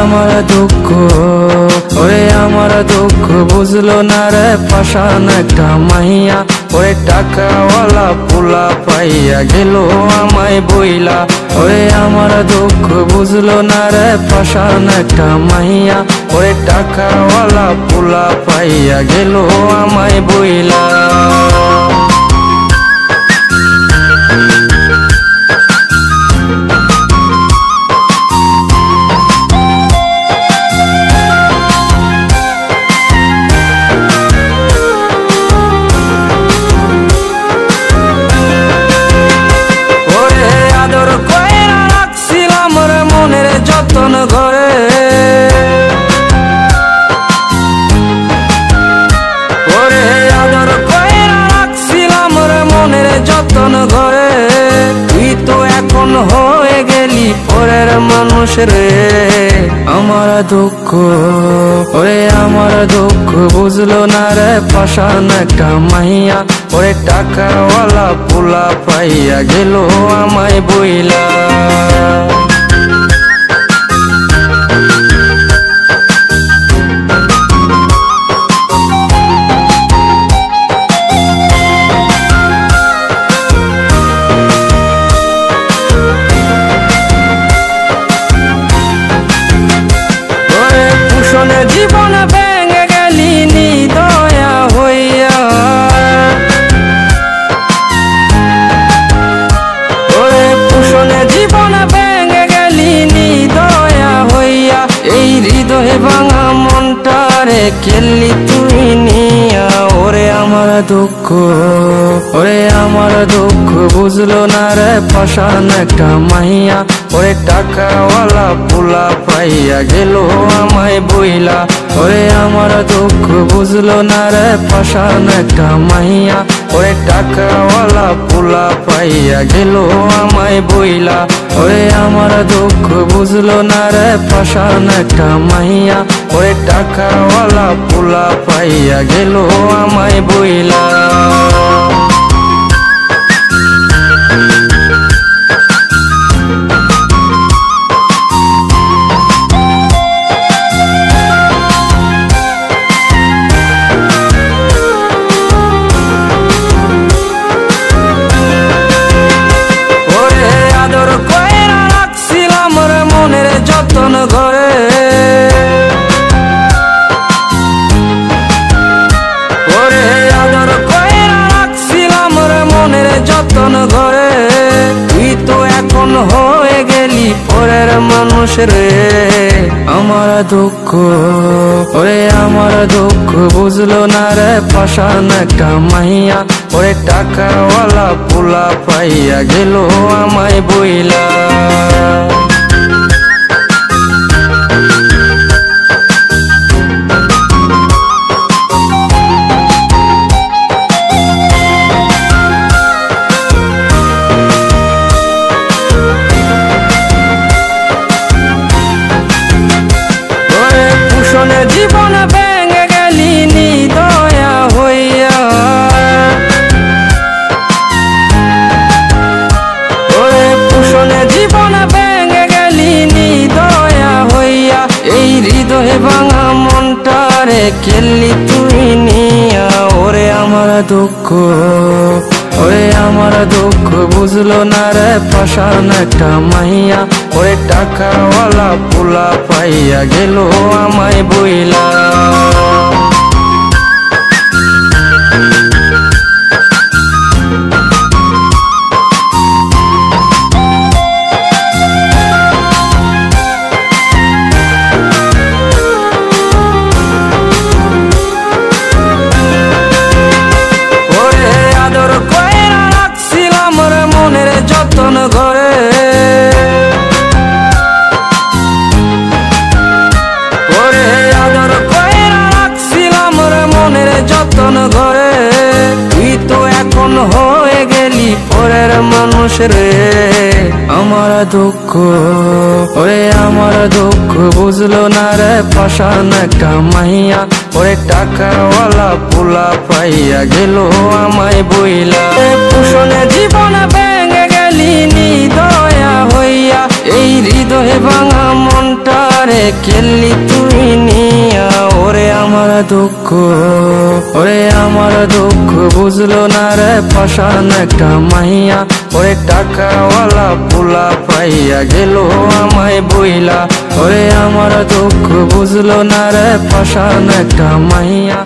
আমার দুঃখ, ওরে আমার দুঃখ বুঝলো না রে পাষাণ একটা মাইয়া। ওরে টাকাওয়ালা পোলা পাইয়া গেল আমায় বইলা। ওরে আমার দুঃখ বুঝলো না রে পাষাণ একটা মাইয়া। ওরে টাকাওয়ালা পোলা পাইয়া গেল আমায় বইলা। যতন ঘরে ওরে আদর কইরা রাখছিলাম রে মনের যতন ঘরে। তুই তো এখন হয়ে গেলি পরের মানুষ রে। আমার দুঃখ, ওরে আমার দুঃখ বুঝলো না রে পাষাণ একটা মাইয়া। ওরে টাকাওয়ালা পোলা পাইয়া গেল আমায় বইলা। জীবন ভেঙে গেলি নিদয়া হইয়া। ওরে পুষণে জীবন ভেঙে গেলি নিদয়া হইয়া। এই হৃদয়ে ভাঙা মনটারে খেললি তুই নিয়া। ওরে আমার দুঃখ, ওরে আমার দুঃখ বুঝলো না রে পাষাণ একটা মাইয়া। ওরে টাকাওয়ালা পোলা পাইয়া গেল আমায় বইলা। ওরে আমার দুঃখ বুঝলো না রে পাষাণ একটা মাইয়া। ওরে টাকাওয়ালা পোলা পাইয়া গেল আমায় বইলা। ওরে আমার দুঃখ বুঝলো না রে পাষাণ একটা মাইয়া। ওরে টাকাওয়ালা পোলা পাইয়া গেল আমায় বইলা। যতন ঘরে ওরে আদর কইরা রাখছিলাম রে মনের যতন ঘরে। তুই তো এখন হয়ে গেলি পরের মানুষ রে। আমার দুঃখ, ওরে আমার দুঃখ বুঝলো না রে পাষাণ একটা মাইয়া। ওরে টাকাওয়ালা পোলা পাইয়া গেল আমায় বইলা। জীবন ভেঙে গেলি নিদয়া হইয়া। ওরে পুষণে জীবন ভেঙে গেলি নিদয়া হইয়া। এই হৃদয়ে ভাঙা মনটারে খেললি তুই নিয়া। ওরে আমার দুঃখ, ওরে আমার দুঃখ বুঝলো না রে পাষাণ একটা মাইয়া। ওরে টাকাওয়ালা পোলা পাইয়া গেল আমায় বইলা। যতন ঘরে ওরে আদর কইরা রাখছিলাম রে মনের যতন ঘরে। তুই তো এখন হয়ে গেলি পরের মানুষ রে। আমার দুঃখ, ওরে আমার দুঃখ বুঝলো না রে পাষাণ একটা মাইয়া। ওরে টাকাওয়ালা পোলা পাইয়া গেল আমায় বইলা। পুষণে জীবন ভেঙে গেলি নিদয়া হইয়া। এই হৃদয়ে ভাঙা মনটা মনটারে খেললি তুই নিয়া। ওরে আমার দুঃখ, ওরে আমার দুঃখ বুঝলো না রে পাষাণ একটা মাইয়া। ওরে টাকাওয়ালা পোলা পাইয়া গেল আমায় বইলা। ওরে আমার দুঃখ বুঝলো না রে পাষাণ একটা মাইয়া।